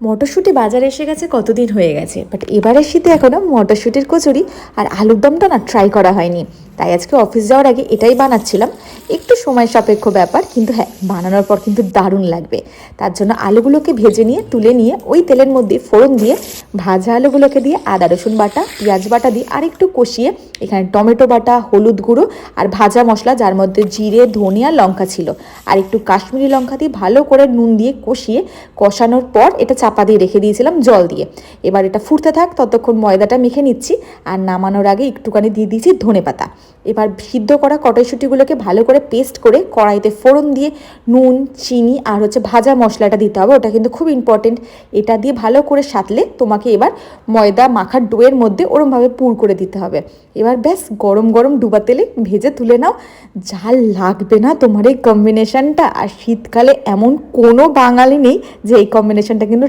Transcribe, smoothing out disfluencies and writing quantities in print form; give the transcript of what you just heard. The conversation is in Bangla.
মটরশুঁটি বাজারে এসে গেছে কতদিন হয়ে গেছে, বাট এবারের শীতে এখনও মটরশুঁটির কচুরি আর আলুর দমটা না ট্রাই করা হয়নি। তাই আজকে অফিস যাওয়ার আগে এটাই বানাচ্ছিলাম। একটু সময় সাপেক্ষ ব্যাপার, কিন্তু হ্যাঁ, বানানোর পর কিন্তু দারুণ লাগবে। তার জন্য আলুগুলোকে ভেজে নিয়ে তুলে নিয়ে ওই তেলের মধ্যে ফোড়ন দিয়ে ভাজা আলুগুলোকে দিয়ে আদা রসুন বাটা পেঁয়াজ বাটা দিয়ে আর একটু কষিয়ে এখানে টমেটো বাটা, হলুদ গুঁড়ো আর ভাজা মশলা, যার মধ্যে জিরে ধনিয়া লঙ্কা ছিল, আর একটু কাশ্মীরি লঙ্কা দিয়ে ভালো করে নুন দিয়ে কষানোর পর এটা চাপা দিয়ে রেখে দিয়েছিলাম জল দিয়ে। এবার এটা ফুটতে থাক, ততক্ষণ ময়দাটা মেখে নিচ্ছি। আর নামানোর আগে একটুখানি দিয়ে দিয়েছি ধনেপাতা। এবার সিদ্ধ করা কড়াইশুঁটিগুলোকে ভালো করে পেস্ট করে কড়াইতে ফোড়ন দিয়ে নুন চিনি আর ভাজা মশলাটা দিতে হবে, ওটা কিন্তু খুব ইম্পর্টেন্ট। এটা দিয়ে ভালো করে সাঁতলে তোমাকে এবার ময়দা মাখার ডোয়ের মধ্যে ওরমভাবে পুর করে দিতে হবে। এবার ব্যাস গরম গরম ডুবা তেলে ভেজে তুলে নাও। যা লাগবে না তোমার এই কম্বিনেশনটা! আর শীতকালে এমন কোনো বাঙালি নেই যে এই কম্বিনেশনটা কিন্তু